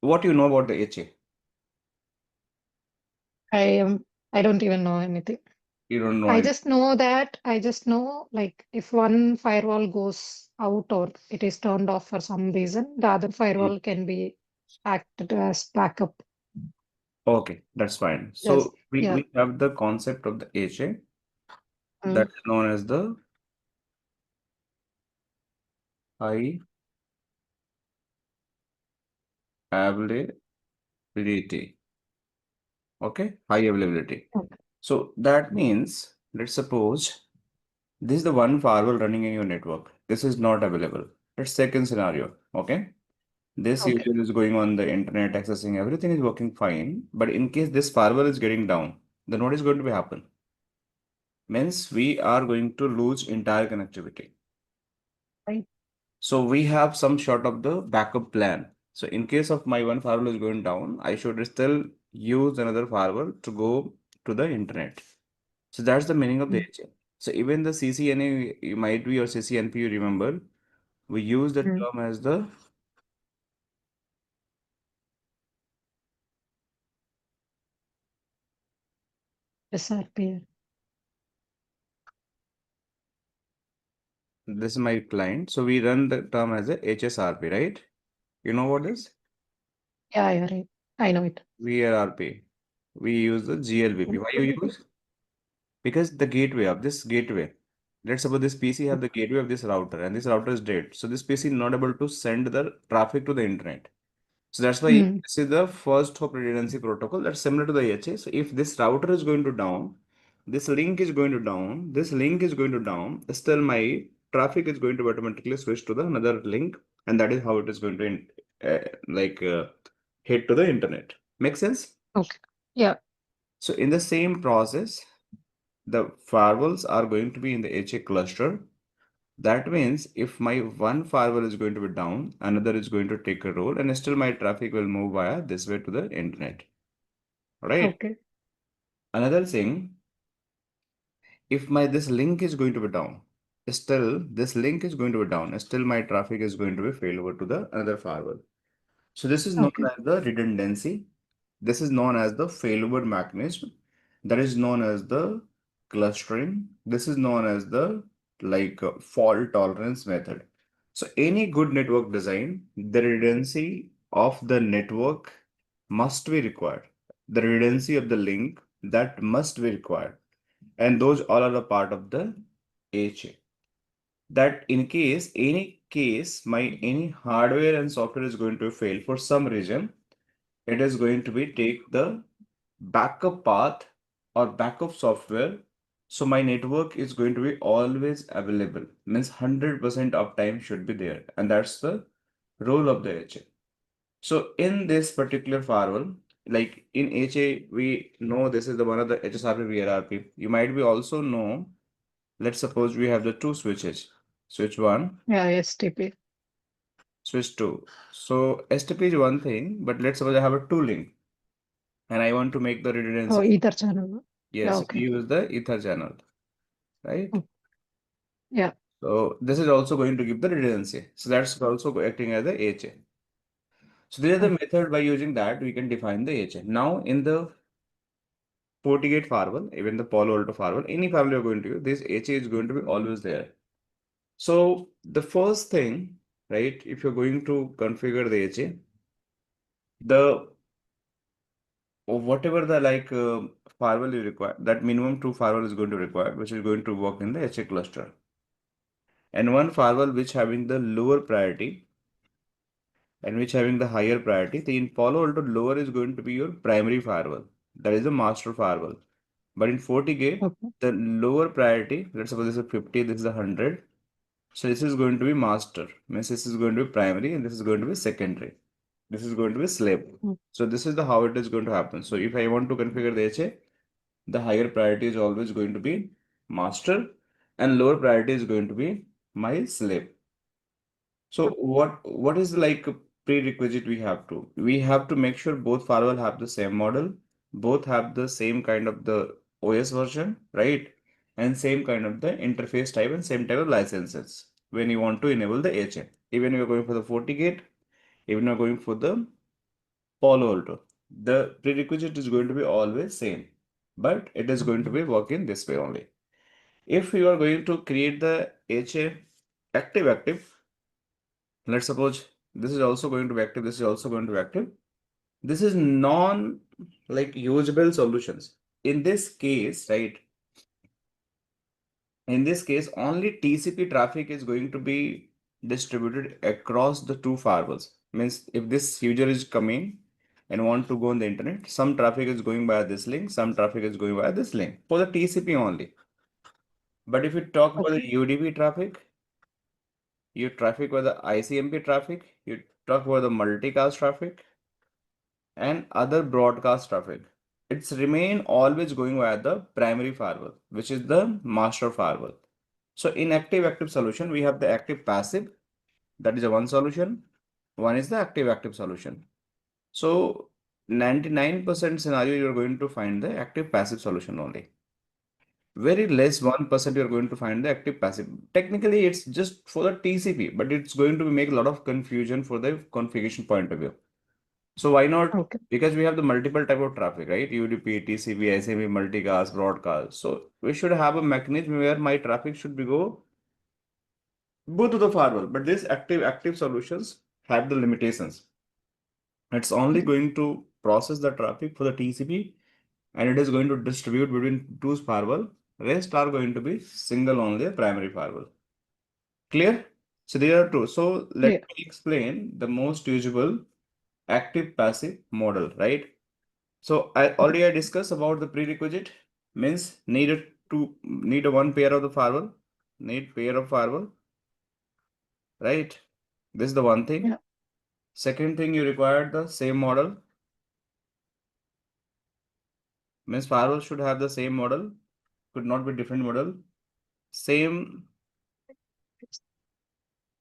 What do you know about the HA? I don't even know anything. You don't know I any. just know that I just know like if one firewall goes out or it is turned off for some reason, the other firewall can be acted as backup. Okay, that's fine. Yes. So we, Yeah. we have the concept of the HA that Mm. is known as the high availability. Okay, high availability. Okay. So that means, let's suppose this is the one firewall running in your network. This is not available. Let's second scenario. Okay. This Okay. user is going on the internet, accessing everything is working fine. But in case this firewall is getting down, then what is going to be happen? Means we are going to lose entire connectivity. Right. So we have some sort of the backup plan. So in case of my one firewall is going down, I should still use another firewall to go to the internet. So that's the meaning of the Mm. HA. So even the CCNA, you might be or CCNP, you remember, we use the Mm. term as the, SRP. this is my client. So we run the term as a HSRP, right? You know what is? Yeah, you're right. I know it. VRRP. We use the GLBP. Why you use? Because the gateway of this gateway, let's suppose this PC have the gateway of this router and this router is dead. So this PC is not able to send the traffic to the internet. So that's why Mm. this is the first hop redundancy protocol that's similar to the HA. So if this router is going to down, this link is going to down, this link is going to down, still my traffic is going to automatically switch to the another link, and that is how it is going to hit to the internet. Make sense? Okay. Yeah. So in the same process, the firewalls are going to be in the HA cluster. That means if my one firewall is going to be down, another is going to take a role, and still my traffic will move via this way to the internet. Right? Okay. Another thing, if my this link is going to be down, still this link is going to be down, still my traffic is going to be failed over to the another firewall. So this is known Okay. as the redundancy. This is known as the failover mechanism. That is known as the clustering. This is known as the fault tolerance method. So any good network design, the redundancy of the network must be required. The redundancy of the link that must be required. And those all are the part of the HA. That in case my any hardware and software is going to fail for some reason, it is going to be take the backup path or backup software. So my network is going to be always available. Means 100% uptime should be there. And that's the role of the HA. So in this particular firewall, like in HA, we know this is the one of the HSRP VRRP. You might be also know, let's suppose we have the two switches. Switch 1, Yeah. STP. switch 2. So STP is one thing, but let's suppose I have a two link and I want to make the Oh, redundancy. either channel. Yeah. Yes, we Okay. use the ether channel, right? Mm. Yeah. So this is also going to give the redundancy. So that's also acting as the HA. So there is the Okay. method by using that we can define the HA. Now in the FortiGate firewall, even the Palo Alto firewall, any firewall you're going to use, this HA is going to be always there. So the first thing, right, if you're going to configure the HA, the whatever the firewall you require, that minimum two firewall is going to require, which is going to work in the HA cluster. And one firewall which having the lower priority and which having the higher priority. The in Palo Alto lower is going to be your primary firewall. That is the master firewall. But in FortiGate, Okay. the lower priority, let's suppose this is 50, this is 100. So this is going to be master. Means this is going to be primary and this is going to be secondary. This is going to be slave. Mm. So this is the how it is going to happen. So if I want to configure the HA, the higher priority is always going to be master and lower priority is going to be my slave. So what is like a prerequisite we have to? We have to make sure both firewall have the same model, both have the same kind of the OS version, right? And same kind of the interface type and same type of licenses when you want to enable the HA. Even if you're going for the FortiGate, even you're going for the Palo Alto. The prerequisite is going to be always same, but it is going to be working this way only. If you are going to create the HA active, let's suppose this is also going to be active, this is also going to be active. This is non like usable solutions. In this case, right? In this case, only TCP traffic is going to be distributed across the two firewalls. Means if this user is coming and want to go on the internet, some traffic is going via this link, some traffic is going via this link for the TCP only. But if you talk about the Okay. UDP traffic, you traffic with the ICMP traffic, you talk about the multicast traffic and other broadcast traffic. It's remain always going via the primary firewall, which is the master firewall. So in active solution, we have the active passive. That is a one solution. One is the active solution. So 99% scenario, you're going to find the active passive solution only. Very less 1% you're going to find the active passive. Technically, it's just for the TCP, but it's going to make a lot of confusion for the configuration point of view. So why not? Okay. Because we have the multiple type of traffic, right? UDP, TCP, SME, multicast, broadcast. So we should have a mechanism where my traffic should be go both to the firewall. But these active solutions have the limitations. It's only going to process the traffic for the TCP and it is going to distribute between two firewall. Rest are going to be single only a primary firewall. Clear? So there are two. So let Clear. me explain the most usable active passive model, right? So Okay. I discussed about the prerequisite means need a one pair of the firewall, need pair of firewall, right? This is the one thing. Yeah. Second thing, you require the same model. Means firewall should have the same model, could not be different model. Same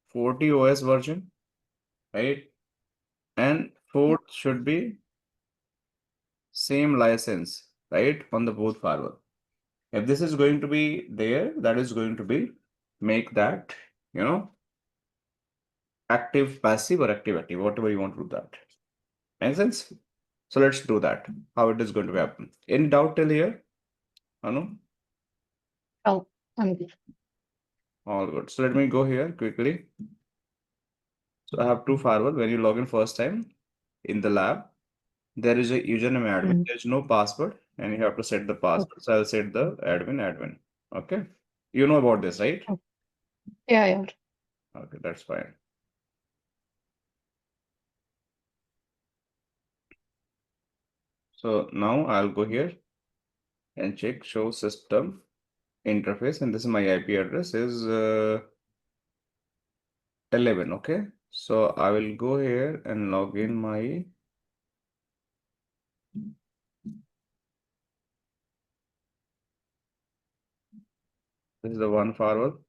40 OS version, right? And Yeah. fourth should be same license, right? On the both firewall. If this is going to be there, that is going to be make that, you know, active passive or active, whatever you want to do that. Make sense? So let's do that. How it is going to happen. Any doubt till here? Anu? Oh, I'm good. All good. So let me go here quickly. So I have two firewall. When you log in first time in the lab, there is a username admin. Mm. There's no password, and you have to set the Okay. password. So I'll set the admin. Okay. You know about this, right? Okay. Yeah, yeah. Okay, that's fine. So now I'll go here and check show system interface, and this is my IP address is 11. Okay. So I will go here and log in my this is the one firewall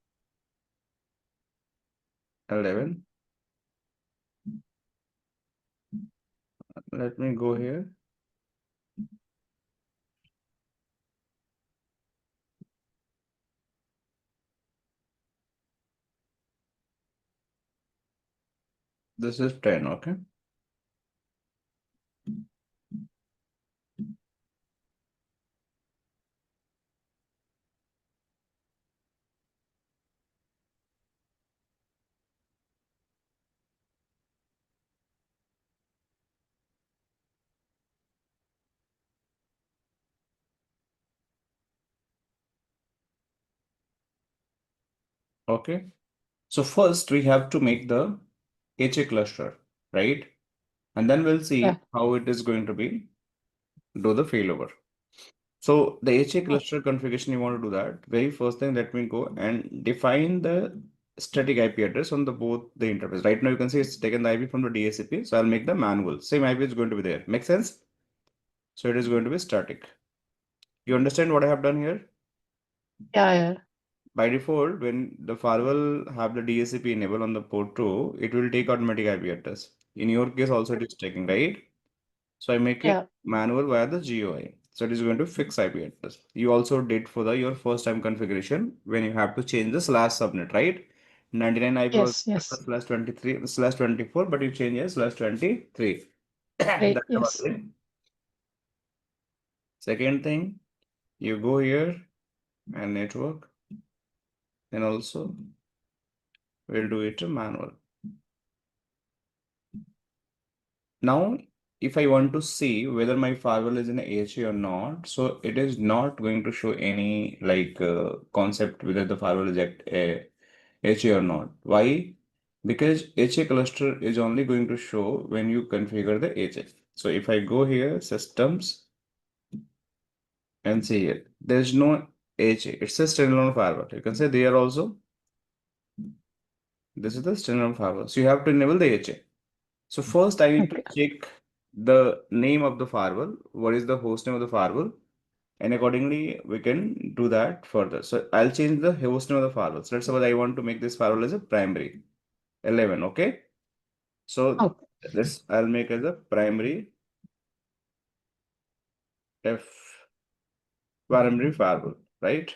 11. Let me go here. This is 10. Okay. Okay. So first we have to make the HA cluster, right? And then we'll Yeah. see how it is going to be do the failover. So the HA Oh, cluster configuration, you want to do that. Very first thing, let me go and define the static IP address on the both the interface. Right now you can see it's taken the IP from the DHCP. So I'll make the manual. Same IP is going to be there. Make sense? So it is going to be static. You understand what I have done here? yeah, yeah. By default, when the firewall have the DHCP enabled on the port 2, it will take automatic IP address. In your case also it is taking, right? So I make it Yeah. manual via the GUI. So it is going to fix IP address. You also did for the your first time configuration when you have to change the slash subnet, right? 99 IP was Yes, yes. /23/24, but you change as /23. Right. That's the one Yes. thing. Second thing, you go here and network, and also we'll do it manual. Now, if I want to see whether my firewall is in HA or not, so it is not going to show any concept whether the firewall is at HA or not. Why? Because HA cluster is only going to show when you configure the HA. So if I go here, systems, and see here, there's no HA. It's a standalone firewall. You can say there also, this is the standalone firewall. So you have to enable the HA. So first I need to Okay. check the name of the firewall. What is the host name of the firewall? And accordingly, we can do that further. So I'll change the host name of the firewall. So let's suppose I want to make this firewall as a primary 11. Okay. So Okay. this I'll make as a primary F primary firewall, right?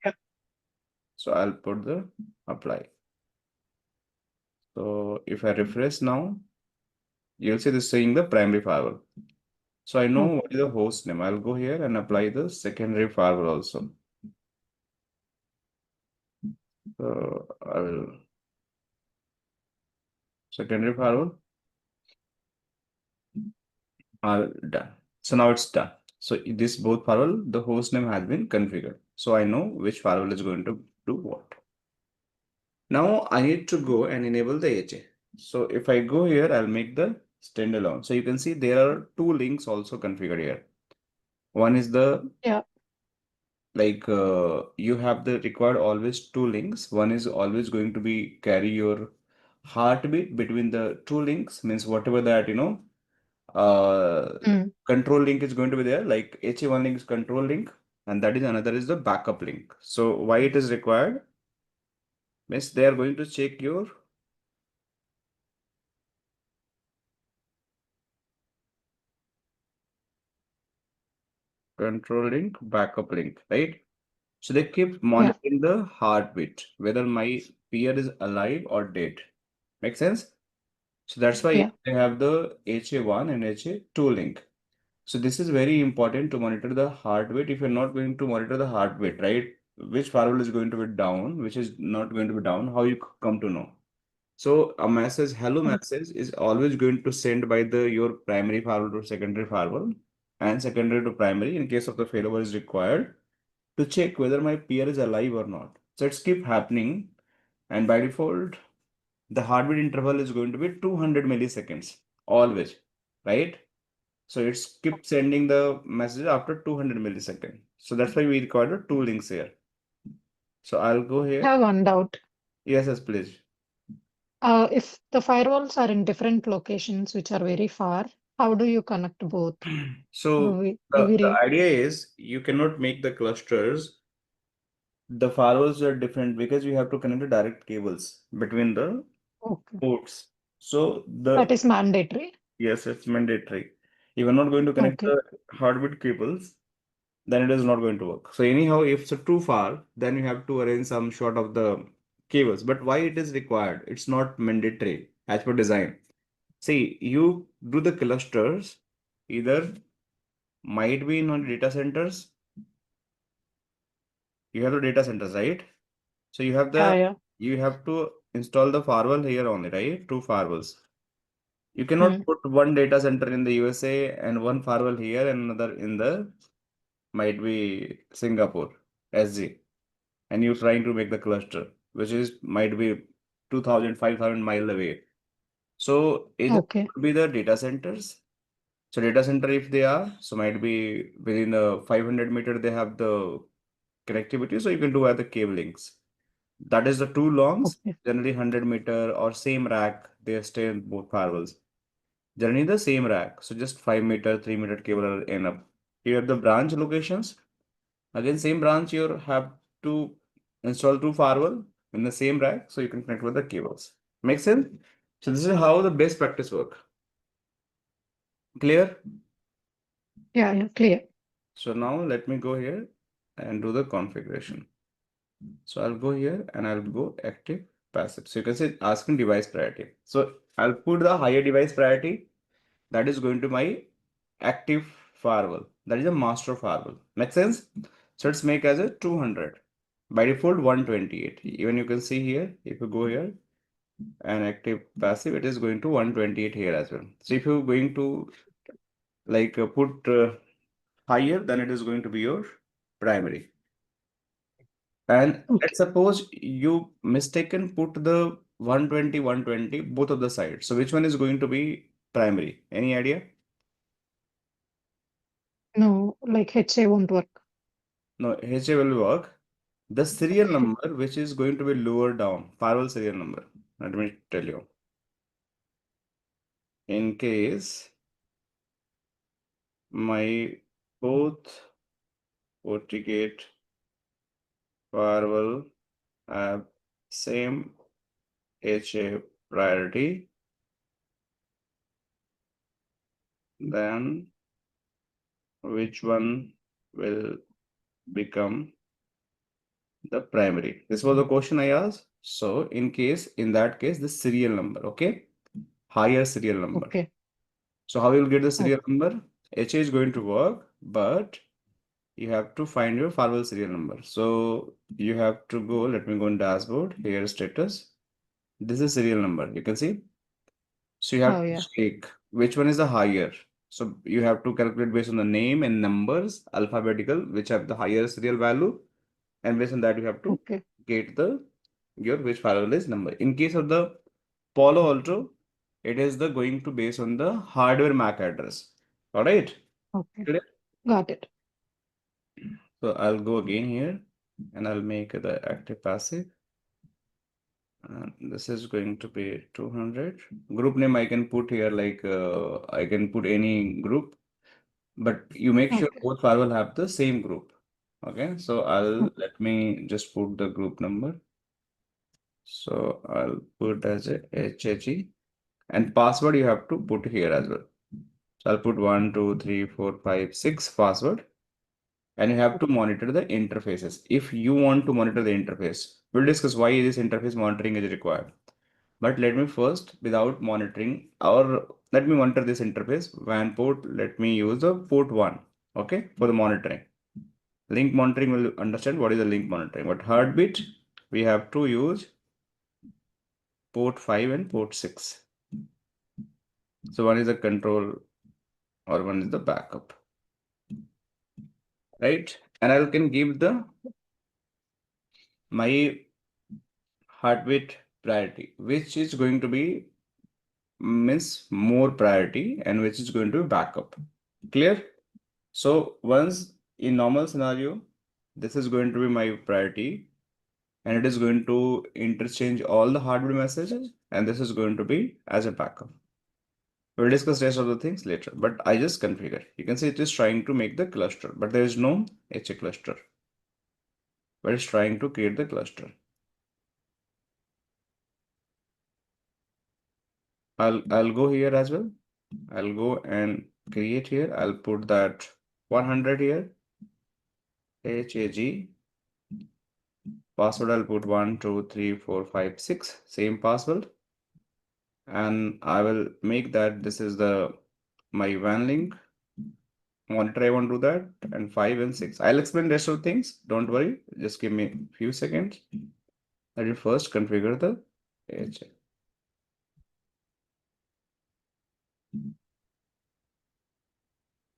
Yeah. So I'll put the apply. So if I refresh now, you'll see this saying the primary firewall. So I know Okay. what is the host name. I'll go here and apply the secondary firewall also. So I will secondary firewall are done. So now it's done. So this both firewall, the host name has been configured. So I know which firewall is going to do what. Now I need to go and enable the HA. So if I go here, I'll make the standalone. So you can see there are two links also configured here. One is the Yeah. you have the required always two links. One is always going to be carry your heartbeat between the two links, means whatever that uh Mm. control link is going to be there, like HA1 link is control link, and that is another is the backup link. So why it is required? Means they are going to check your control link, backup link, right? So they keep Yeah. monitoring the heartbeat, whether my peer is alive or dead. Make sense? So that's why Yeah. they have the HA1 and HA2 link. So this is very important to monitor the heartbeat. If you're not going to monitor the heartbeat, right? Which firewall is going to be down, which is not going to be down, how you come to know? So a message, hello Okay. message is always going to send by the your primary firewall to secondary firewall and secondary to primary in case of the failover is required to check whether my peer is alive or not. So it's keep happening, and by default, the heartbeat interval is going to be 200 milliseconds always, right? So it's keep sending the message after 200 milliseconds. So that's why we require the two links here. So I'll go I here. have one doubt. Yes, yes, please. If the firewalls are in different locations which are very far, how do you connect both? So Do we the re idea is you cannot make the clusters. The firewalls are different because you have to connect the direct cables between the Okay. ports. So That the is mandatory. yes, it's mandatory. If you're not going to connect Okay. the hardwood cables, then it is not going to work. So anyhow, if it's too far, then you have to arrange some short of the cables. But why it is required? It's not mandatory as per design. See, you do the clusters either might be in on data centers. You have the data centers, right? So Yeah, yeah. you have to install the firewall here only, right? Two firewalls. You cannot Mm. put one data center in the USA and one firewall here and another in the might be Singapore, SG, and you're trying to make the cluster, which is might be 2000, 5000 mile away. So either Okay. could be the data centers. So data center, if they are, so might be within the 500 meter, they have the connectivity. So you can do other cable links. That is the two longs, Okay. generally 100 meter or same rack, they stay in both firewalls. Generally the same rack. So just 5 meter, 3 meter cable are enough. Here the branch locations. Again, same branch you have to install two firewall in the same rack so you can connect with the cables. Make sense? So this is how the best practice work. Clear? Yeah, yeah. Clear. So now let me go here and do the configuration. So I'll go here and I'll go active passive. So you can say asking device priority. So I'll put the higher device priority. that is going to my active firewall. That is a master firewall. Make sense? So let's make as a 200. By default 128. Even you can see here, if you go here and active passive, it is going to 128 here as well. So if you're going to like put higher, then it is going to be your primary. And Okay. let's suppose you mistaken put the 120, 120, both of the sides. So which one is going to be primary? Any idea? No, like HA won't work. No, HA will work. The serial Okay. number, which is going to be lower down, firewall serial number. Let me tell you. In case my both FortiGate firewall have same HA priority, then which one will become the primary? This was the question I asked. So in that case, the serial number, okay? Higher serial number. Okay. So how you will get the serial Okay. number? HA is going to work, but you have to find your firewall serial number. So you have to go, let me go in dashboard, here status. This is serial number, you can see. So you Oh have to yeah. check which one is the higher. So you have to calculate based on the name and numbers, alphabetical, which have the higher serial value. And based on that, you have to Okay. get the your which firewall is number. In case of the Palo Alto, it is the going to base on the hardware MAC address. All right. Okay. Clear? Got it. So I'll go again here and I'll make the active passive. And this is going to be 200. Group name I can put here like I can put any group, but you make sure Okay. both firewall have the same group. Okay, so I'll Okay. let me just put the group number. So I'll put as a HHE and password you have to put here as well. So I'll put 1, 2, 3, 4, 5, 6 password, and you have to monitor the interfaces. If you want to monitor the interface, we'll discuss why this interface monitoring is required. But let me first, without monitoring, or let me monitor this interface WAN port. Let me use the port 1, okay, for the monitoring. Link monitoring will understand what is the link monitoring. But heartbeat, we have to use port 5 and port 6. So one is the control or one is the backup, right? And I can give the my heartbeat priority, which is going to be means more priority and which is going to be backup. Clear? So once in normal scenario, this is going to be my priority and it is going to interchange all the hardware messages and this is going to be as a backup. We'll discuss rest of the things later, but I just configure. You can see it is trying to make the cluster, but there is no HA cluster, but it's trying to create the cluster. I'll go here as well. I'll go and create here. I'll put that 100 here. HAG. Password I'll put 1, 2, 3, 4, 5, 6. Same password. And I will make that this is the my WAN link. Monitor I want to do that. And 5 and 6. I'll explain rest of things. Don't worry. Just give me a few seconds. I will first configure the HA.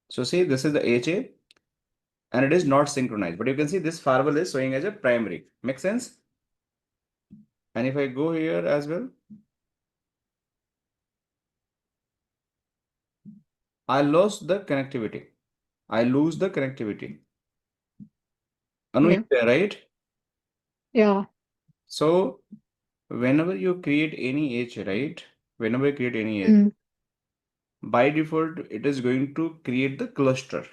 So see, this is the HA and it is not synchronized. But you can see this firewall is showing as a primary. Make sense? And if I go here as well, I lost the connectivity. I lose the connectivity. Anu, you Yeah. there, right? Yeah. So whenever you create any H, right? Whenever you create any H, Mm. by default, it is going to create the cluster.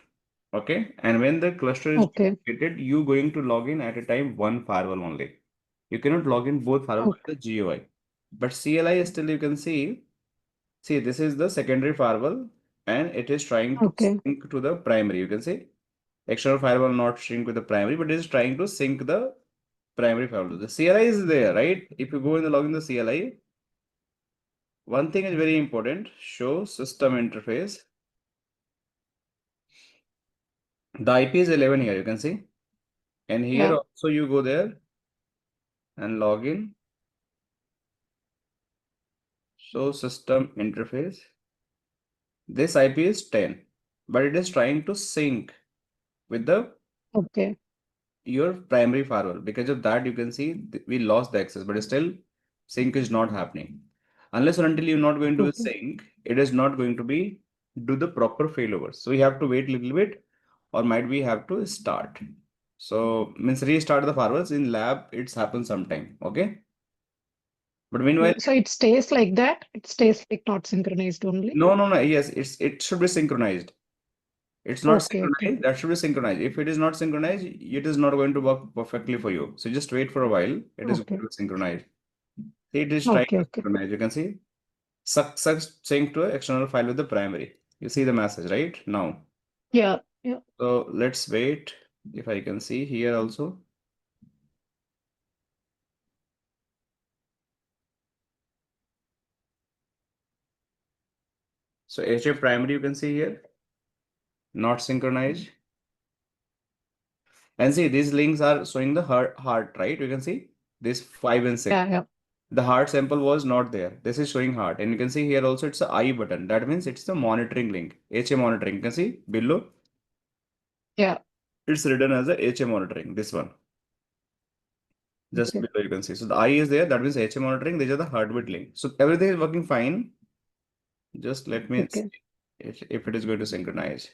Okay. And when the cluster is Okay. created, you going to log in at a time one firewall only. You cannot log in both firewall by Okay. the GUI. But CLI still you can see this is the secondary firewall and it is trying to Okay. sync to the primary. You can see external firewall not sync with the primary, but it is trying to sync the primary firewall. The CLI is there, right? If you go in the login the CLI, one thing is very important. Show system interface. The IP is 11 here, you can see. And here Yeah. also you go there and log in. Show system interface. This IP is 10, but it is trying to sync with the Okay. your primary firewall. Because of that, you can see we lost the access, but still sync is not happening. Unless or until you're not going to Okay. sync, it is not going to be do the proper failover. So we have to wait a little bit, or might we have to start. So means restart the firewalls in lab. It's happened sometime. Okay. But Okay. meanwhile, So it stays like that. It stays like not synchronized only. no. Yes, it should be synchronized. It's not Okay. Okay. synchronized. That should be synchronized. If it is not synchronized, it is not going to work perfectly for you. So just wait for a while. It is going Okay. to be synchronized. See, it is trying Okay. to Okay. synchronize. You can see sync to an external file with the primary. You see the message right now. Yeah. Yeah. So let's wait. If I can see here also. So HA primary you can see here, not synchronized. And see these links are showing the heart, right? You can see this 5 and 6. Yeah. Yeah. The heart sample was not there. This is showing heart. And you can see here also it's a I button. That means it's the monitoring link. HA monitoring. You can see below. Yeah. It's written as a HA monitoring. This one. Just Okay. below you can see. So the I is there. That means HA monitoring. These are the heartbeat link. So everything is working fine. Just let me see Okay. if it is going to synchronize.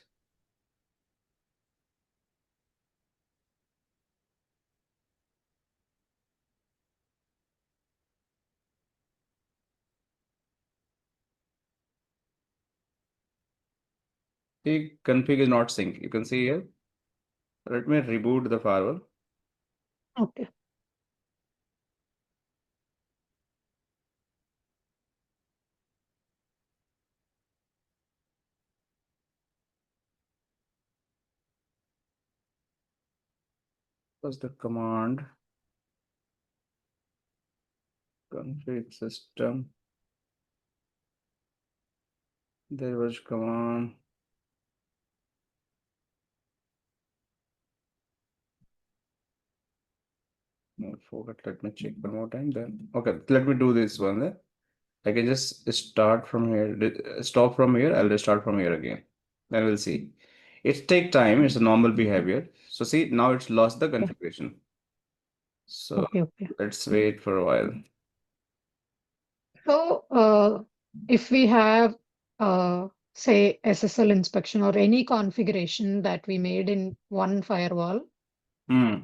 See, config is not sync. You can see here. Let me reboot the firewall. Okay. What's the command? Config system. There was command. No, I forgot. Let me check one more time then. Okay, let me do this one then. I can just start from here, stop from here. I'll restart from here again. Then we'll see. It take time. It's a normal behavior. So see, now it's lost the Okay. configuration. So Okay. Okay. let's wait for a while. So, if we have, say, SSL inspection or any configuration that we made in one firewall, Hmm.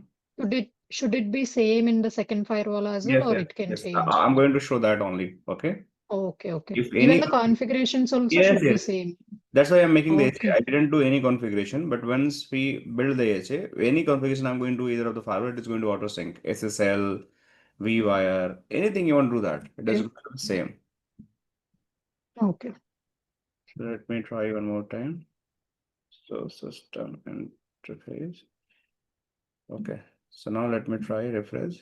should it be same in the second firewall as well, Yes, or yes, it can yes. change? I'm going to show that only. Okay. Okay. Okay. If Even any, the configurations also yes, should be yes. same. That's why I'm making the HA. Okay. I didn't do any configuration, but once we build the HA, any configuration I'm going to do either of the firewall, it is going to auto sync. SSL, vWire, anything you want to do that. It is Okay. going to be same. Okay. So let me try one more time. So system interface. Okay. So now let me try refresh.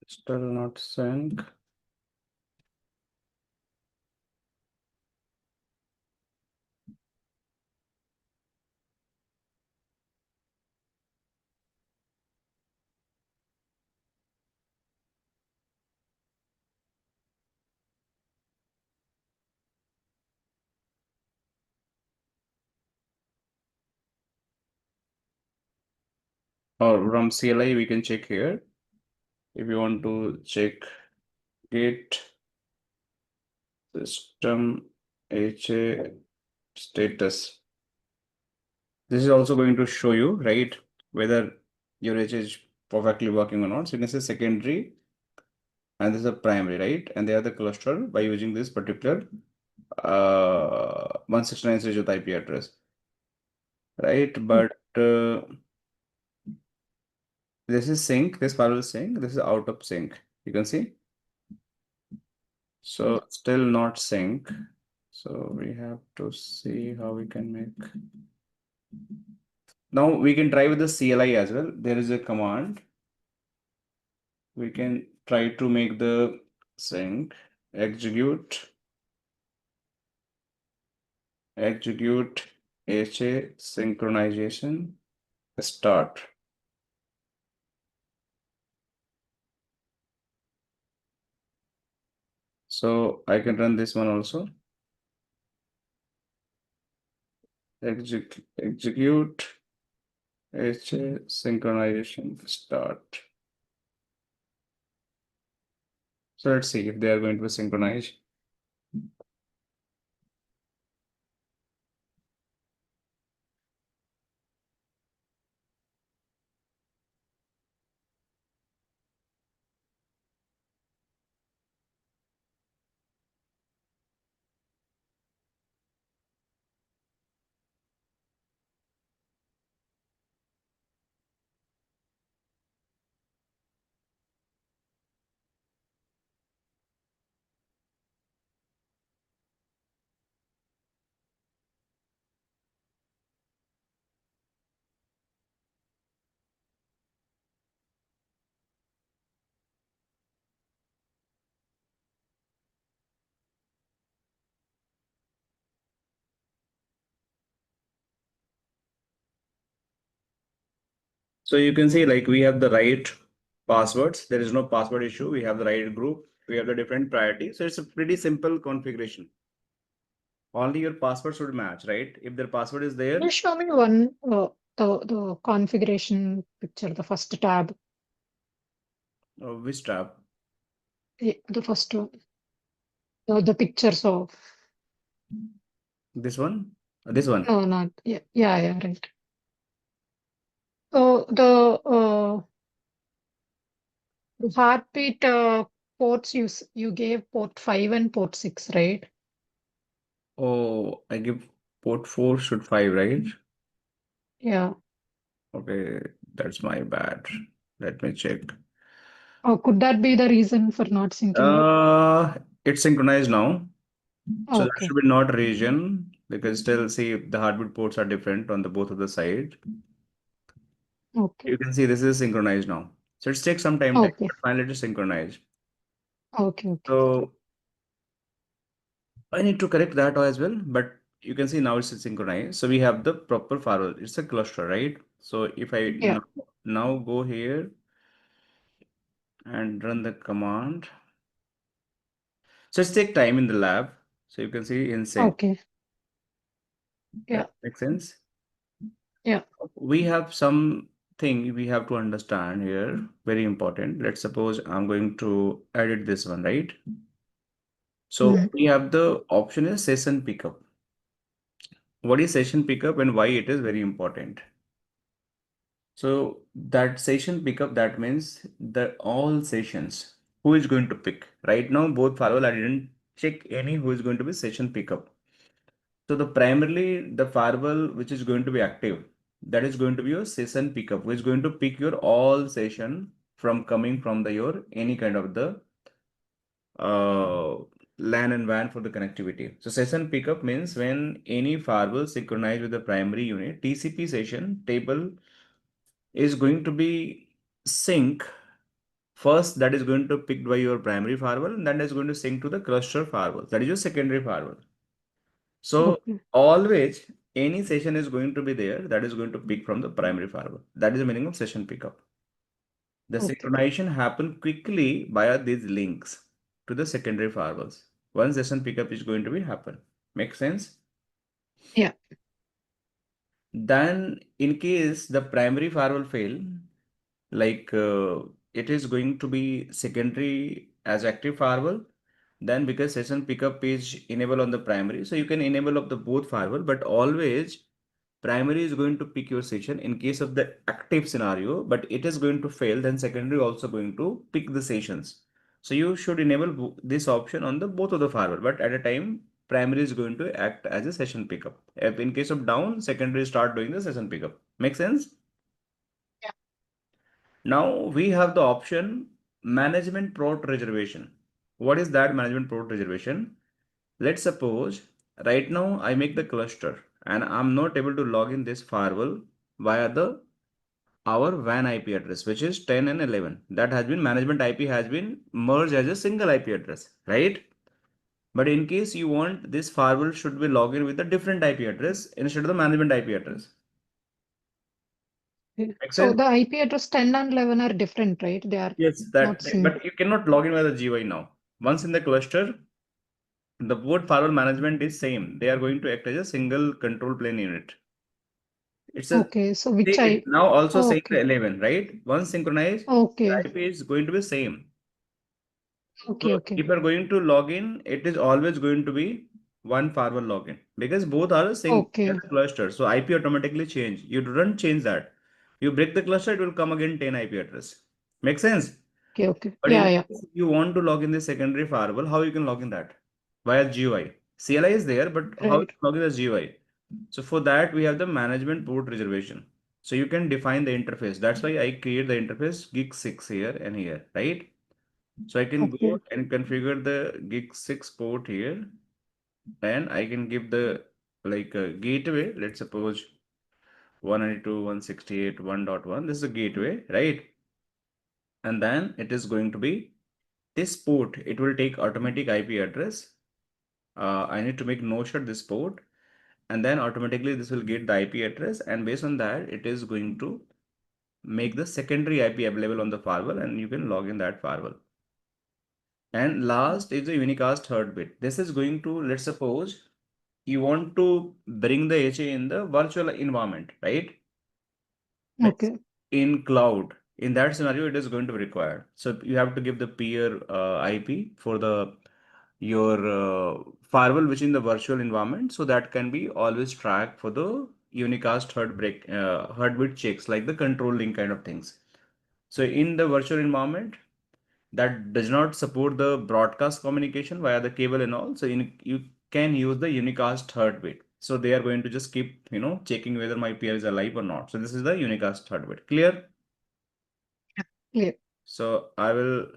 Still not sync. Or from CLI, we can check here. If you want to check gate system HA status. This is also going to show you, right, whether your HA is perfectly working or not. So you can say secondary and this is a primary, right? And they are the cluster by using this particular 169 is IP address, right? But this is sync, this firewall is sync, this is out of sync. You can see. Yeah. So still not sync. So we have to see how we can make. Now we can try with the CLI as well. There is a command. We can try to make the sync execute HA synchronization start. So I can run this one also. Execute HA synchronization start. So let's see if they are going to synchronize. So you can see like we have the right passwords. There is no password issue. We have the right group. We have the different priorities. So it's a pretty simple configuration. Only your password should match, right? If their password is Can there, you show me one, the configuration picture, the first tab, which tab? the first one, the pictures of, This one? This one. no, not, yeah, yeah, yeah, right. So the heartbeat ports you gave port 5 and port 6, right? Oh, I give port 4 should 5, right? Yeah. Okay, that's my bad. Let me check. Could that be the reason for not syncing up? It's synchronized now. So that Okay. should be not region because still see the heartbeat ports are different on the both of the side. Okay. You can see this is synchronized now. So it's take some time, Okay. but finally it is synchronized. Okay. Okay. So I need to correct that as well, but you can see now it's synchronized. So we have the proper firewall. It's a cluster, right? So if I Yeah. now go here and run the command. So it's take time in the lab. So you can see in sync. Okay. Yeah. That makes sense. Yeah. We have something we have to understand here, very important. Let's suppose I'm going to edit this one, right? So Mm. we have the option is session pickup. What is session pickup and why it is very important? So that session pickup, that means that all sessions, who is going to pick? Right now, both firewall, I didn't check any who is going to be session pickup. So the primarily the firewall which is going to be active, that is going to be your session pickup, which is going to pick your all session from coming from the your any kind of the uh, LAN and WAN for the connectivity. So session pickup means when any firewall synchronized with the primary unit, TCP session table is going to be sync first, that is going to picked by your primary firewall, and that is going to sync to the cluster firewall. That is your secondary firewall. So Okay. always any session is going to be there that is going to pick from the primary firewall. That is the meaning of session pickup. The Okay. synchronization happen quickly via these links to the secondary firewalls. One session pickup is going to be happen. Make sense? Yeah. Then in case the primary firewall fail, like it is going to be secondary as active firewall, then because session pickup is enable on the primary, so you can enable of the both firewall, but always primary is going to pick your session in case of the active scenario, but it is going to fail, then secondary also going to pick the sessions. So you should enable this option on the both of the firewall, but at a time primary is going to act as a session pickup. If in case of down, secondary start doing the session pickup. Make sense? Yeah. Now we have the option management port reservation. What is that management port reservation? Let's suppose right now I make the cluster and I'm not able to log in this firewall via the our WAN IP address, which is 10 and 11. That has been management IP has been merged as a single IP address, right? But in case you want this firewall should be logged in with a different IP address instead of the management IP address. Okay. Make So sense? the IP address 10 and 11 are different, right? They are Yes, not same. but you cannot log in with the GUI now. Once in the cluster, the both firewall management is same. They are going to act as a single control plane unit. It's a Okay. So which it's I now also oh, saying the okay. 11, right? Once synchronized, the Okay. IP is going to be same. Okay. So Okay. if you're going to log in, it is always going to be one firewall login because both are the same Okay. cluster. So IP automatically change. You don't change that. You break the cluster, it will come again 10 IP address. Make sense? Okay. Okay. But Yeah. in Yeah. case you want to log in the secondary firewall, how you can log in that? Via GUI. CLI is there, but how you Right. log in the GUI? So for that, we have the management port reservation. So you can define the interface. That's why I create the interface gig 6 here and here, right? So I can go Okay. and configure the gig 6 port here and I can give the like a gateway. Let's suppose 192.168.1.1. This is a gateway, right? And then it is going to be this port. It will take automatic IP address. I need to make no shut this port and then automatically this will get the IP address and based on that it is going to make the secondary IP available on the firewall and you can log in that firewall. And last is the unicast third bit. This is going to, let's suppose you want to bring the HA in the virtual environment, right? Let's Okay. in cloud. In that scenario, it is going to be required. So you have to give the peer IP for the your firewall which in the virtual environment, so that can be always tracked for the unicast heartbeat checks like the control link kind of things. So in the virtual environment, that does not support the broadcast communication via the cable and all. So you can use the unicast third bit. So they are going to just keep, checking whether my peer is alive or not. So this is the unicast third bit. Clear? Clear. So I will,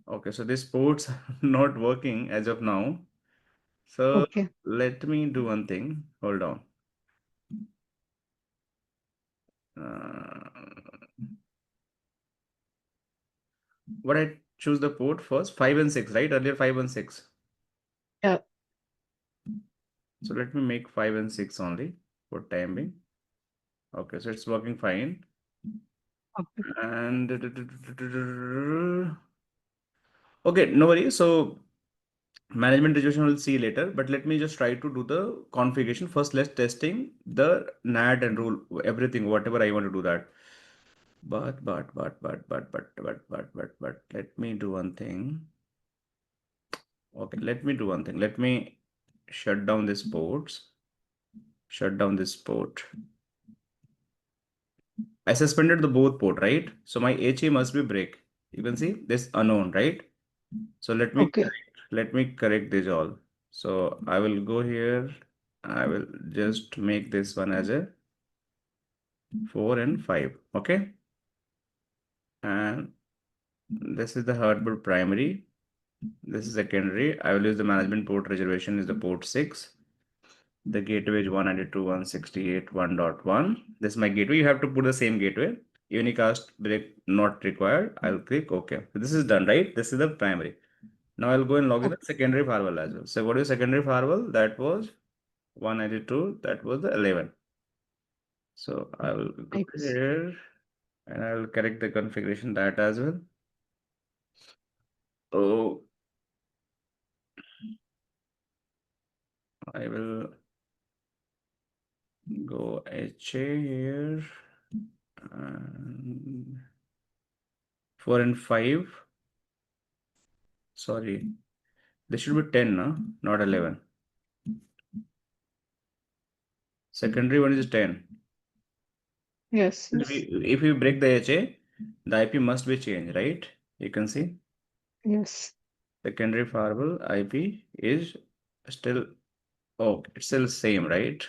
okay, so these ports are not working as of now. So Okay. let me do one thing. Hold on. What I choose the port first, 5 and 6, right? Earlier 5 and 6. Yeah. So let me make 5 and 6 only for time being. Okay, so it's working fine. Okay. And okay, no worries. So management resolution we'll see later, but let me just try to do the configuration first. Let's testing the NAT and rule everything, whatever I want to do that. But let me do one thing. Okay, let me do one thing. Let me shut down this ports. Shut down this port. I suspended the both port, right? So my HA must be break. You can see this unknown, right? So Okay. let me correct this all. So I will go here. I will just make this one as a 4 and 5. Okay. And this is the hardware primary. This is secondary. I will use the management port reservation is the port 6. The gateway is 192.168.1.1. This is my gateway. You have to put the same gateway. Unicast break not required. I'll click OK. So this is done, right? This is the primary. Now I'll go and log in the Okay. secondary firewall as well. So what is secondary firewall? That was 192. That was the 11. So I will go Nice. here and I will correct the configuration that as well. Oh, I will go HA here and 4 and 5. Sorry, this should be 10, no? Not 11. Secondary one is 10. Yes. Yes. If you break the HA, the IP must be changed, right? You can see. Yes. secondary firewall IP is still, oh, it's still same, right?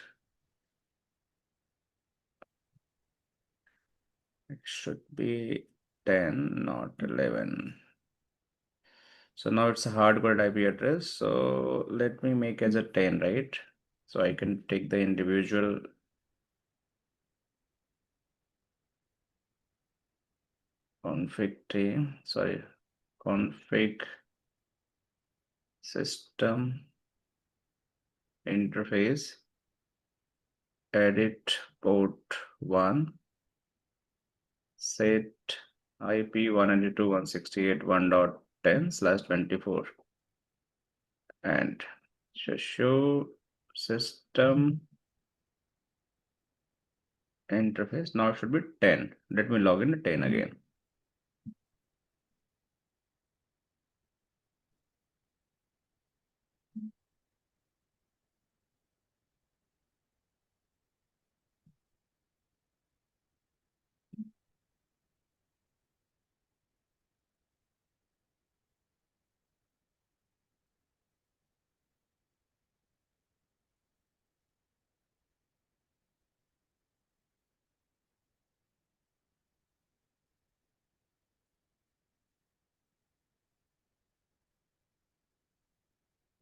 It should be 10, not 11. So now it's a hardware IP address. So let me make as a 10, right? So I can take the individual config system interface, edit port 1, set IP 192.168.1.10/24, and show system interface. Now it should be 10. Let me log in to 10 again.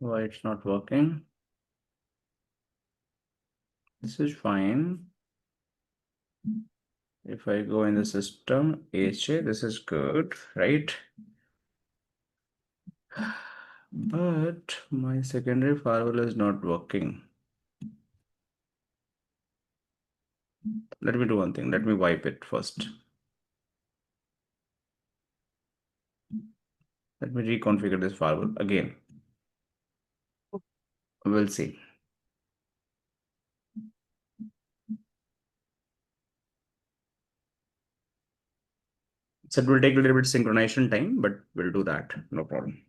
Why it's not working? This is fine. If I go in the system, HA, this is good, right? But my secondary firewall is not working. Let me do one thing. Let me wipe it first. Let me reconfigure this firewall again. We'll see. So it will take a little bit synchronization time, but we'll do that. No problem.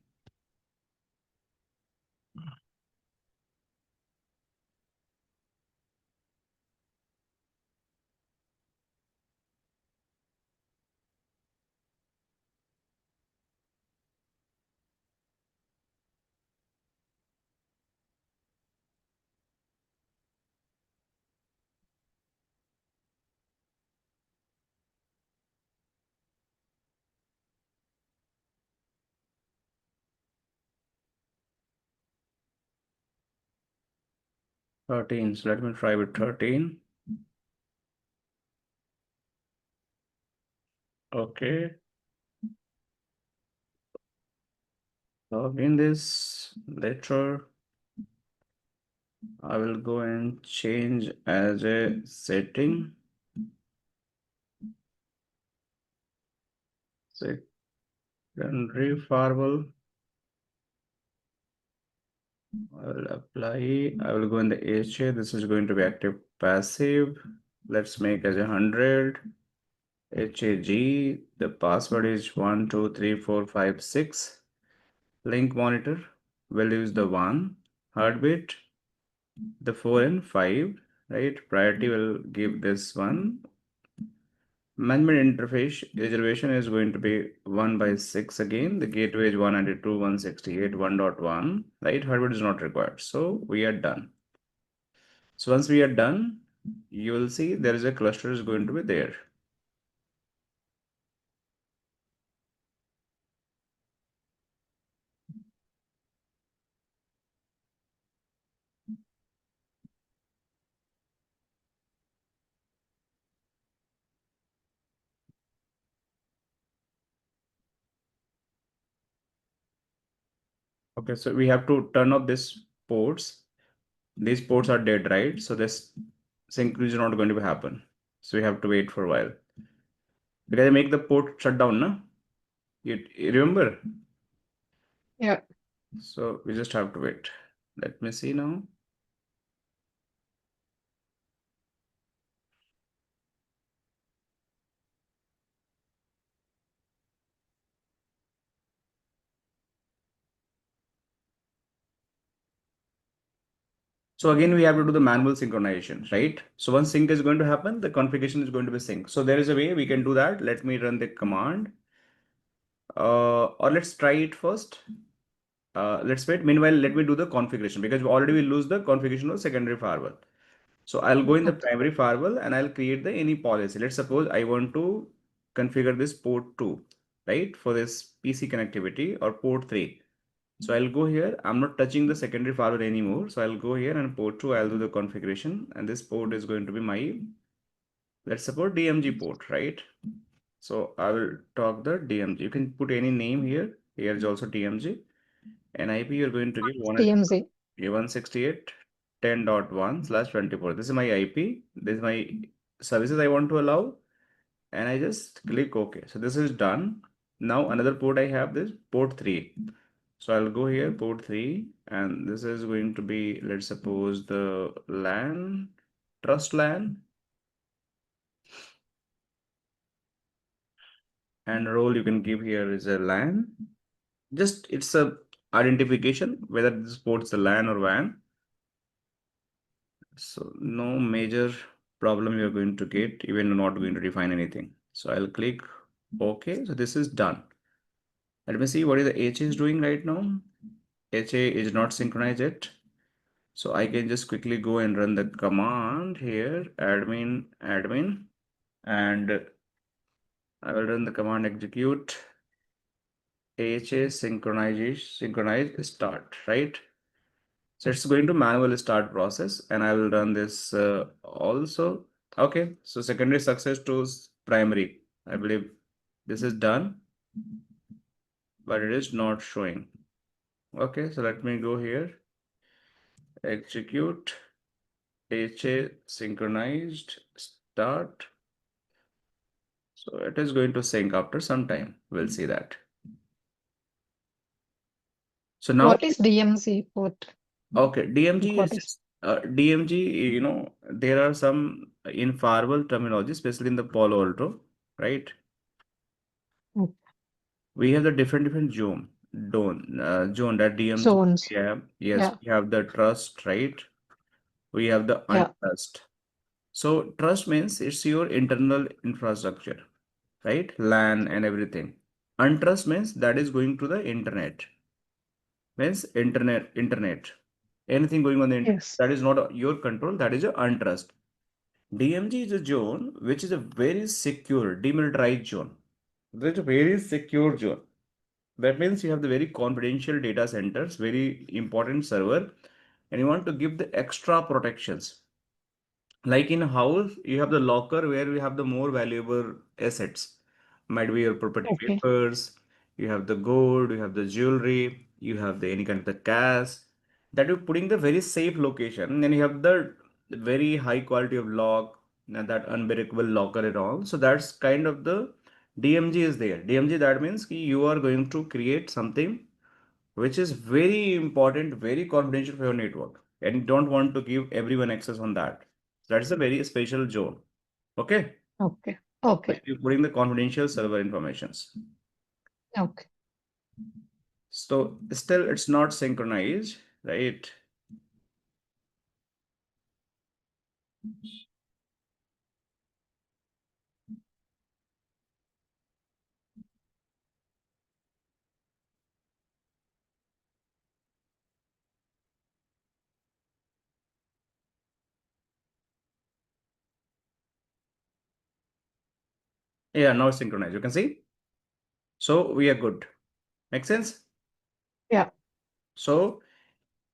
So let me try with 13. Okay. Log in this later. I will go and change as a setting. Secondary firewall. I will apply. I will go in the HA. This is going to be active passive. Let's make as 100. HAG. The password is 123456. Link monitor. We'll use the 1. Heartbeat. The 4 and 5. Right. Priority will give this one. Management interface reservation is going to be 1/6 again. The gateway is 192.168.1.1, right? Hardware is not required. So we are done. So once we are done, you will see there is a cluster is going to be there. Okay, so we have to turn off these ports. These ports are dead, right? So this sync is not going to happen. So we have to wait for a while. Because I make the port shut down, no? You remember? Yeah. So we just have to wait. Let me see now. So again, we have to do the manual synchronization, right? So once sync is going to happen, the configuration is going to be sync. So there is a way we can do that. Let me run the command. Or let's try it first. let's wait. Meanwhile, let me do the configuration because we already will lose the configuration of secondary firewall. So I'll go in the Okay. primary firewall and I'll create the any policy. Let's suppose I want to configure this port 2, right? For this PC connectivity or port 3. So I'll go here. I'm not touching the secondary firewall anymore. So I'll go here and port 2, I'll do the configuration. And this port is going to be my, let's suppose DMG port, right? So I will talk the DMG. You can put any name here. Here is also DMG. And IP you're going to give TMZ. 168.10.1/24. This is my IP. This is my services I want to allow. And I just click OK. So this is done. Now another port I have this port 3. So I'll go here port 3 and this is going to be, let's suppose, the LAN, trust LAN, and role you can give here is a LAN. Just it's a identification whether this port is a LAN or WAN. So no major problem you're going to get, even not going to define anything. So I'll click OK. So this is done. Let me see what is the HA is doing right now. HA is not synchronized yet. So I can just quickly go and run the command here, admin, and I will run the command execute HA synchronize start, right? So it's going to manual start process and I will run this also. Okay, so secondary success to primary. I believe this is done, but it is not showing. Okay, so let me go here, execute HA synchronized start. So it is going to sync after some time. We'll see that. So now, What is DMZ port? okay, Like DMG what is is DMG, there are some in firewall terminology, especially in the Palo Alto, right? mm, We have the different zone that DMG. zones? We have, yes, Yeah. we have the trust, right? We have the Yeah. untrust. So trust means it's your internal infrastructure, right? LAN and everything. Untrust means that is going to the internet. Means internet. Anything going on the internet Yes. that is not your control, that is your untrust. DMG is a zone which is a very secure, demilitarized zone. That's a very secure zone. That means you have the very confidential data centers, very important server, and you want to give the extra protections. Like in a house, you have the locker where you have the more valuable assets. Might be your property Okay. papers, you have the gold, you have the jewelry, you have the any kind of the cash that you're putting the very safe location. And you have the very high quality of lock and that unbreakable locker and all. So that's kind of the DMG is there. DMG that means you are going to create something which is very important, very confidential for your network, and you don't want to give everyone access on that. That's a very special zone. Okay, Okay. Okay. like you're putting the confidential server informations. Okay. So still, it's not synchronized, right? Yeah, now it's synchronized. You can see. So we are good. Make sense? Yeah. So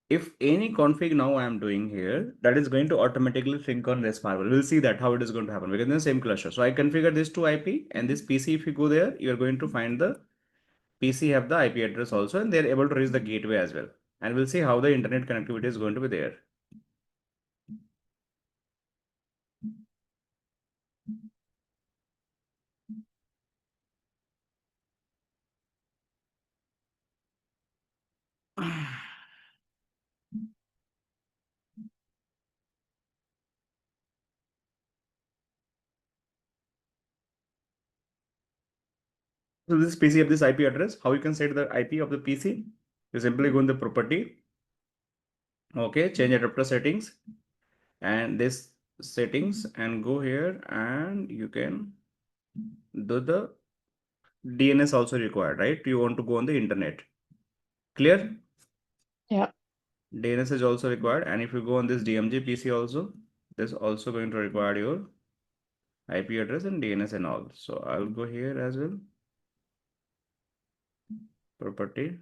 if any config now I am doing here, that is going to automatically sync on this firewall. We'll see that how it is going to happen because in the same cluster. So I configure this to IP and this PC. If you go there, you are going to find the PC have the IP address also, and they're able to reach the gateway as well. And we'll see how the internet connectivity is going to be there. So this PC have this IP address. How you can set the IP of the PC? You simply go in the property, okay, change adapter settings, and this settings, and go here, and you can do the DNS also required, right? You want to go on the internet. Clear? Yeah. DNS is also required. And if you go on this DMG PC also, this is also going to require your IP address and DNS and all. So I'll go here as well. Property.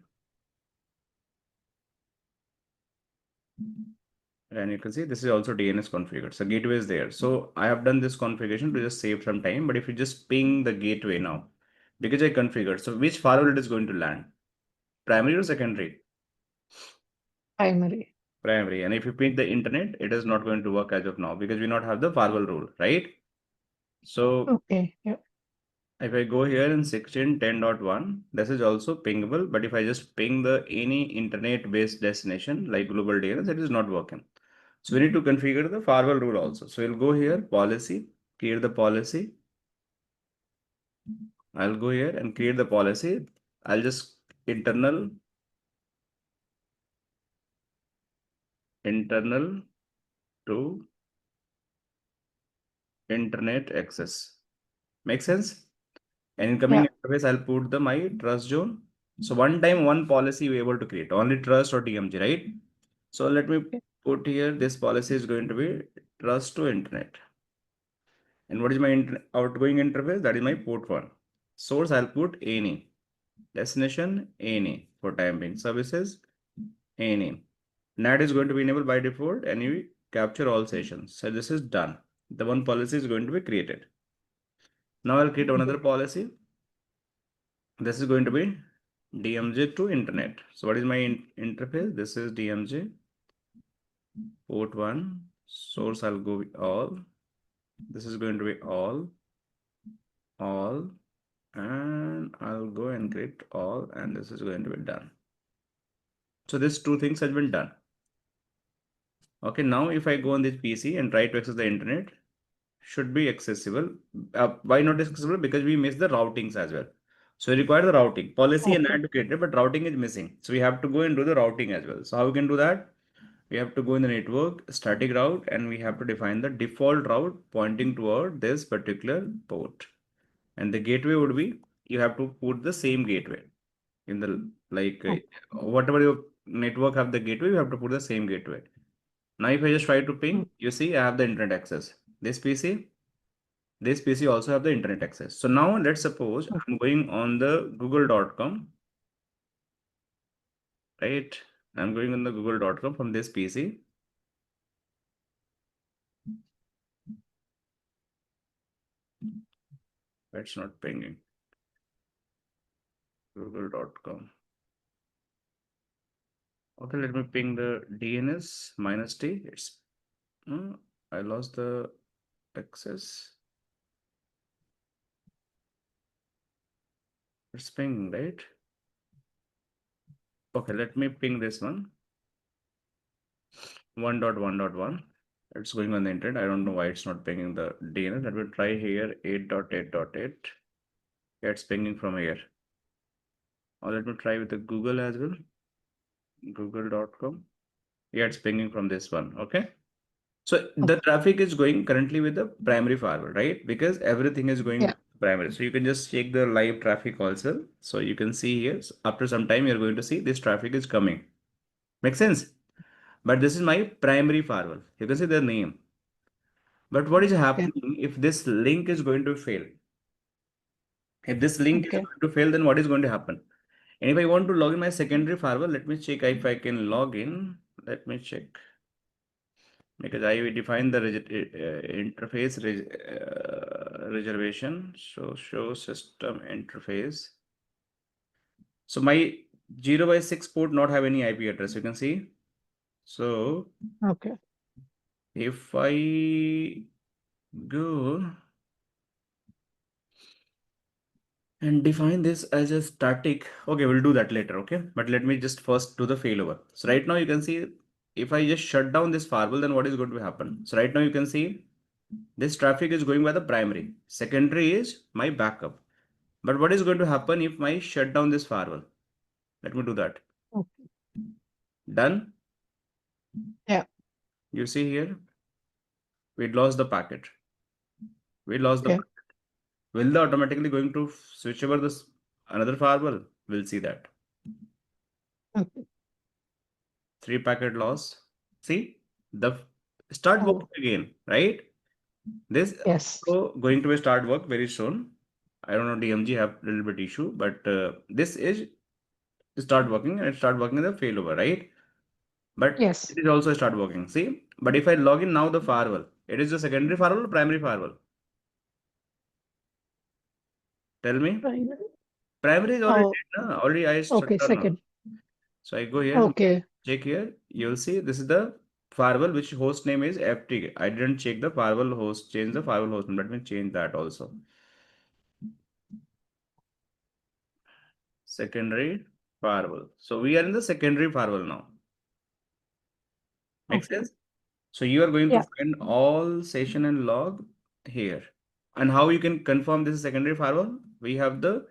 And you can see this is also DNS configured. So gateway is there. So I have done this configuration to just save some time. But if you just ping the gateway now, because I configured, so which firewall it is going to land? Primary or secondary? Primary. Primary. And if you ping the internet, it is not going to work as of now because we not have the firewall rule, right? So Okay. Yeah. if I go here in section 10.1, this is also pingable. But if I just ping the any internet-based destination like global DNS, it is not working. So we need to configure the firewall rule also. So we'll go here, policy, create the policy. I'll go here and create the policy. I'll just internal to internet access. Make sense? And incoming Yeah. interface, I'll put the my trust zone. So one time, one policy we're able to create, only trust or TMG, right? So let me Yeah. put here, this policy is going to be trust to internet. And what is my outgoing interface? That is my port 1. Source, I'll put any. Destination, any. For time being. Services, any. NAT is going to be enabled by default and you capture all sessions. So this is done. The one policy is going to be created. Now I'll create another policy. This is going to be DMJ to internet. So what is my interface? This is DMJ port 1. Source, I'll go with all. This is going to be all, and I'll go encrypt all, and this is going to be done. So these two things has been done. Okay, now if I go on this PC and try to access the internet, should be accessible. Why not accessible? Because we miss the routings as well. So we require the routing policy and Okay. add created, but routing is missing. So we have to go and do the routing as well. So how we can do that? We have to go in the network static route and we have to define the default route pointing toward this particular port. And the gateway would be, you have to put the same gateway in the, like, Okay. whatever your network have the gateway, you have to put the same gateway. Now, if I just try to Mm. ping, you see I have the internet access. This PC also have the internet access. So now let's suppose Okay. I'm going on the google.com, right? I'm going on the google.com from this PC. It's not pinging. Google.com. Okay, let me ping the DNS minus T. I lost the access. It's pinging, right? Okay, let me ping this one. 1.1.1. It's going on the internet. I don't know why it's not pinging the DNS. Let me try here 8.8.8. Yeah, it's pinging from here. Or let me try with the Google as well. Google.com. Yeah, it's pinging from this one. Okay. So the Okay. traffic is going currently with the primary firewall, right? Because everything is going Yeah. with primary. So you can just check the live traffic also. So you can see here, so after some time, you're going to see this traffic is coming. Make sense? But this is my primary firewall. You can see the name. But what is Okay. happening if this link is going to fail? If this link is Okay. going to fail, then what is going to happen? And if I want to log in my secondary firewall, let me check if I can log in. Let me check. Because I will define the interface reservation. So show system interface. So my 0 by 6 port not have any IP address. You can see. So Okay. if I go and define this as a static, okay, we'll do that later. Okay, but let me just first do the failover. So right now you can see if I just shut down this firewall, then what is going to happen? So right now you can see this traffic is going by the primary. Secondary is my backup. But what is going to happen if I shut down this firewall? Let me do that. Okay. Done. Yeah. You see here, we lost the packet. We lost the Okay. packet. Will the automatically going to switch over this another firewall? We'll see that. Okay. 3 packet loss. See, the start Oh, working again, right? This yes. also going to be start work very soon. I don't know, DMG have a little bit issue, but this is start working and it start working as a failover, right? But Yes. it is also start working. See, but if I log in now the firewall, it is the secondary firewall or primary firewall? Tell me. Primary. Primary is already Oh, dead, na? Already I shut okay. down now. Second. So I go here, Okay. check here. You'll see this is the firewall which host name is FT. I didn't check the firewall host, change the firewall host name. Let me change that also. Secondary firewall. So we are in the secondary firewall now. Make Okay. sense? So you are going to Yeah. find all session and log here. And how you can confirm this is secondary firewall? We have the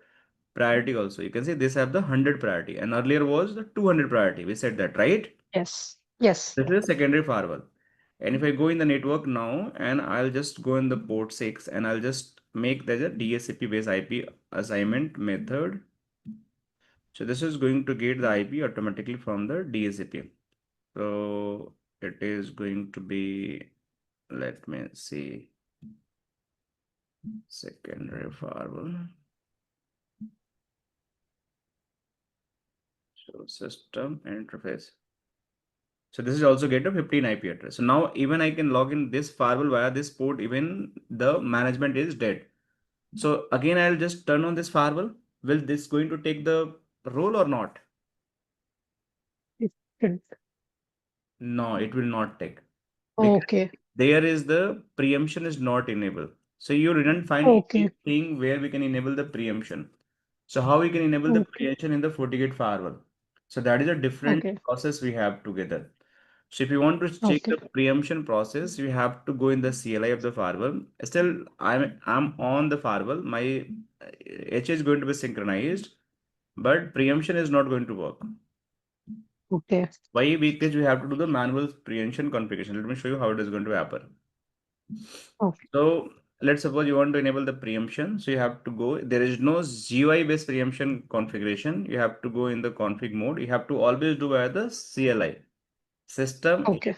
priority also. You can see this have the 100 priority and earlier was the 200 priority. We said that, right? Yes. Yes. This is secondary firewall. And if I go in the network now and I'll just go in the port 6 and I'll just make there's a DSCP based IP assignment method. So this is going to get the IP automatically from the DSCP. So it is going to be, let me see, secondary firewall. So system interface. So this is also get a 15 IP address. So now even I can log in this firewall via this port, even the management is dead. So again, I'll just turn on this firewall. Will this going to take the role or not? It should. No, it will not take. Because Okay. there is the preemption is not enabled. So you didn't find Okay. anything where we can enable the preemption. So how we can enable the Okay. preemption in the FortiGate firewall? So that is a different Okay. process we have together. So if you want to check Okay. the preemption process, you have to go in the CLI of the firewall. Still, I'm on the firewall. My H is going to be synchronized, but preemption is not going to work. Okay. Why? Because we have to do the manual preemption configuration. Let me show you how it is going to happen. Okay. So let's suppose you want to enable the preemption. So you have to go, there is no GUI based preemption configuration. You have to go in the config mode. You have to always do via the CLI system. Okay.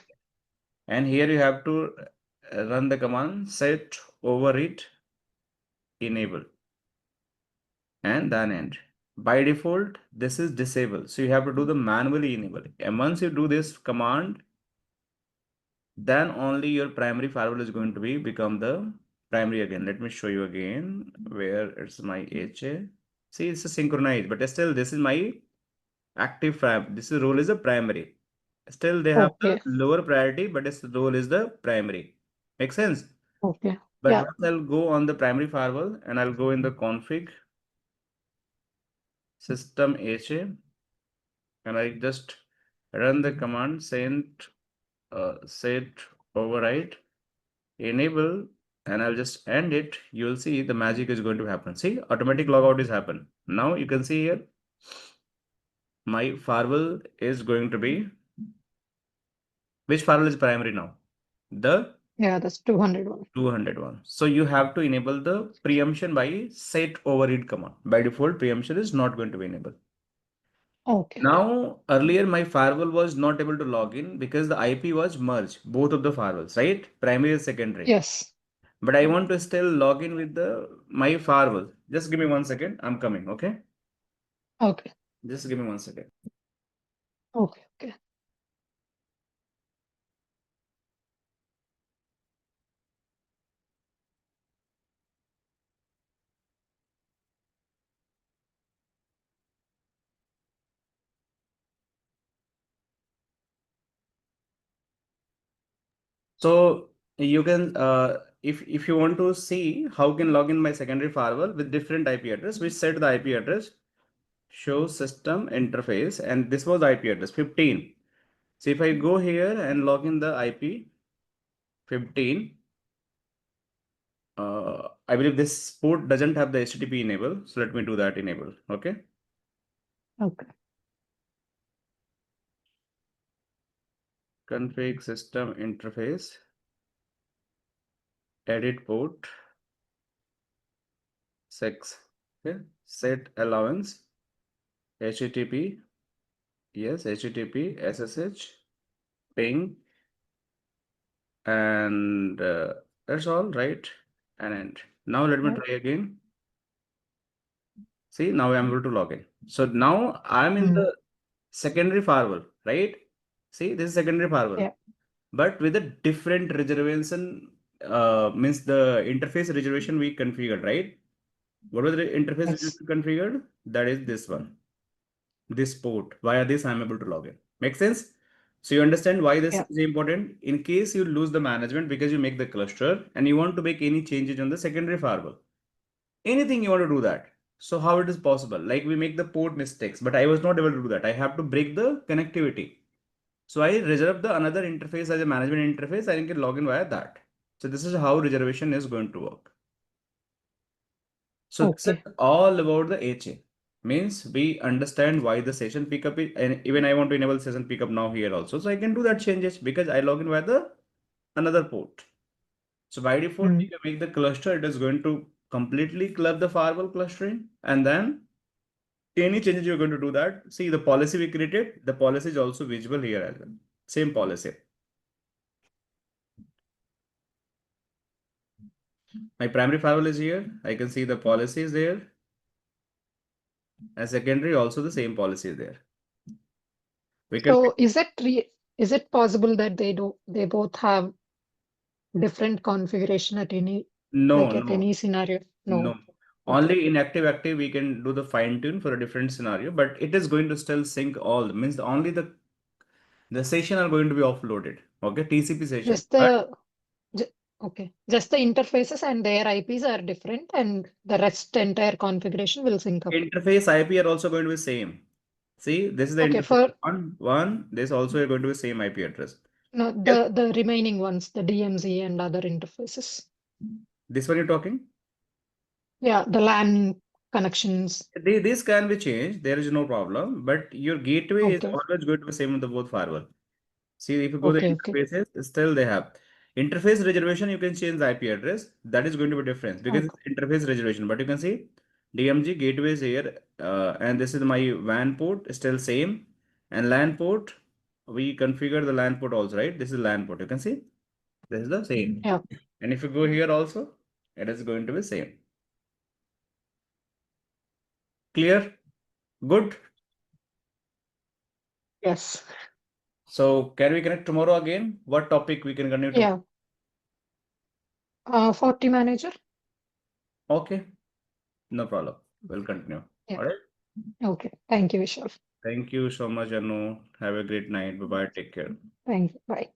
And here you have to run the command set override enable and then end. By default, this is disabled. So you have to do the manually enable. And once you do this command, then only your primary firewall is going to be become the primary again. Let me show you again where it's my HA. See, it's a synchronized, but still this is my active file. This is role is a primary. Still they have the Okay. lower priority, but its role is the primary. Make sense? Okay. But Yeah. once I'll go on the primary firewall and I'll go in the config system HA and I just run the command set override enable and I'll just end it. You'll see the magic is going to happen. See, automatic logout is happen. Now you can see here my firewall is going to be, which firewall is primary now? The Yeah. That's 201. 201. So you have to enable the preemption by set override command. By default, preemption is not going to be enabled. Okay. Now, earlier my firewall was not able to log in because the IP was merged, both of the firewalls, right? Primary and secondary. Yes. But I want to still log in with the my firewall. Just give me 1 second. I'm coming, okay? Okay. Just give me 1 second. Okay. Okay. So you can if you want to see how can log in my secondary firewall with different IP address, we set the IP address, show system interface, and this was the IP address 15. So if I go here and log in the IP 15, I believe this port doesn't have the HTTP enable. So let me do that enable. Okay. Okay. Config system interface, edit port 6. Okay. Set allowance HTTP Yes, HTTP, SSH, ping, and that's all, right? And end. Now let me Yeah. try again. See, now I'm able to log in. So now I'm in Mm. the secondary firewall, right? See, this is secondary firewall, Yeah. but with a different reservation, means the interface reservation we configured, right? What was the interface Yes. reservation configured? That is this one, this port. Via this, I'm able to log in. Make sense? So you understand why this Yeah. is important? In case you lose the management because you make the cluster and you want to make any changes on the secondary firewall, anything you want to do that. So how it is possible? Like we make the port mistakes, but I was not able to do that. I have to break the connectivity. So I reserve the another interface as a management interface. I can log in via that. So this is how reservation is going to work. So this is Okay. all about the HA. Means we understand why the session pickup is, and even I want to enable session pickup now here also. So I can do that changes because I log in via the another port. So by default, Mm. if you make the cluster, it is going to completely club the firewall clustering, and then any changes you're going to do that. See the policy we created, the policy is also visible here as well. Same policy. My primary firewall is here. I can see the policy is there. And secondary also the same policy is there. We can So is it possible that they both have different configuration at any, no, like at no, any scenario? no. No. Okay. Only in active we can do the fine tune for a different scenario, but it is going to still sync all. Means only the session are going to be offloaded. Okay, TCP session. Just But the ju- okay. Just the interfaces and their IPs are different, and the rest entire configuration will sync up. interface IP are also going to be same. See, this is the Okay. interface For one. This also going to be same IP address. no, Yes, the remaining ones, the DMZ and other interfaces. this one you're talking. Yeah, the LAN connections. This can be changed. There is no problem. But your gateway is Okay. always going to be same on the both firewall. See, if you go the Okay. Okay. interfaces, still they have interface reservation. You can change the IP address. That is going to be different because Okay. it's interface reservation. But you can see DMG gateway is here, and this is my WAN port, still same, and LAN port. We configure the LAN port also, right? This is LAN port. You can see this is the same. Yeah. And if you go here also, it is going to be same. Clear? Good. Yes. So can we connect tomorrow again? What topic we can continue tomorrow? Yeah. Forti manager. Okay, no problem. We'll continue. Yeah. All right. Okay. Thank you, Vishal. Thank you so much, Anu. Have a great night. Bye bye. Take care. Thank you. Bye.